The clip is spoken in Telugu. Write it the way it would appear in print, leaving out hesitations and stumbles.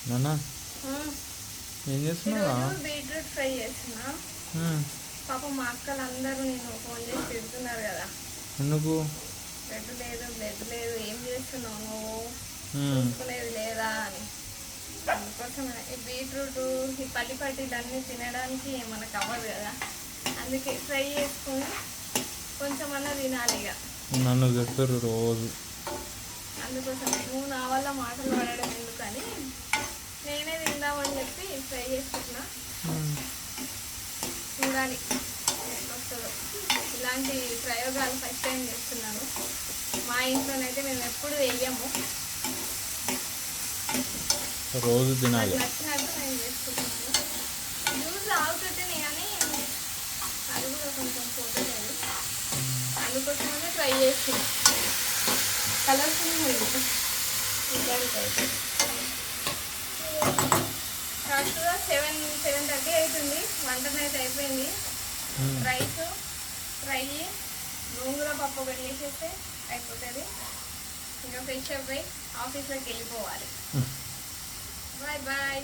నాన్న ఏం చేస్తున్నావా? బీట్రూట్ ఫ్రై చేస్తున్నా. పాపం మా అక్కలు అందరూ నేను ఫోన్ చేసి తిడుతున్నారు కదా, ఎందుకు? బ్లడ్ లేదు ఏం చేస్తున్నావు నువ్వు, చూసుకునేది లేదా అని. అందుకోసం ఈ బీట్రూట్ ఈ పల్లి అన్నీ తినడానికి మనకు అవ్వదు కదా, అందుకే ఫ్రై చేసుకుని కొంచెం అన్నా తినాలి ఇక. నన్ను చెప్పారు రోజు. అందుకోసం నువ్వు నా వల్ల మాటలు పడడం ఎందుకని నేనే తిందామని చెప్పి ఫ్రై చేసుకుంటున్నా. చూడాలి వస్తుందో. ఇలాంటి ప్రయోగాలు ఫస్ట్ టైం చేస్తున్నాను. మా ఇంట్లోనైతే మేము ఎప్పుడు వేయము, రోజు తినాలి. నచ్చినట్టు నేను చేసుకుంటున్నాను. జ్యూస్ ఆగుతుంటేనే కానీ అది కూడా కొంచెం పోతలేదు, అందుకోసమనే ట్రై చేస్తున్నాను. కలర్ఫుల్ కరెక్ట్గా 7:30 అవుతుంది. వంటనైతే అయిపోయింది. రైస్ ఫ్రై గోంగూర పప్పు ఒకటి వేసేస్తే అయిపోతుంది. ఇంకా ఫ్రెష్ అప్ అయి ఆఫీస్లోకి వెళ్ళిపోవాలి. Bye bye.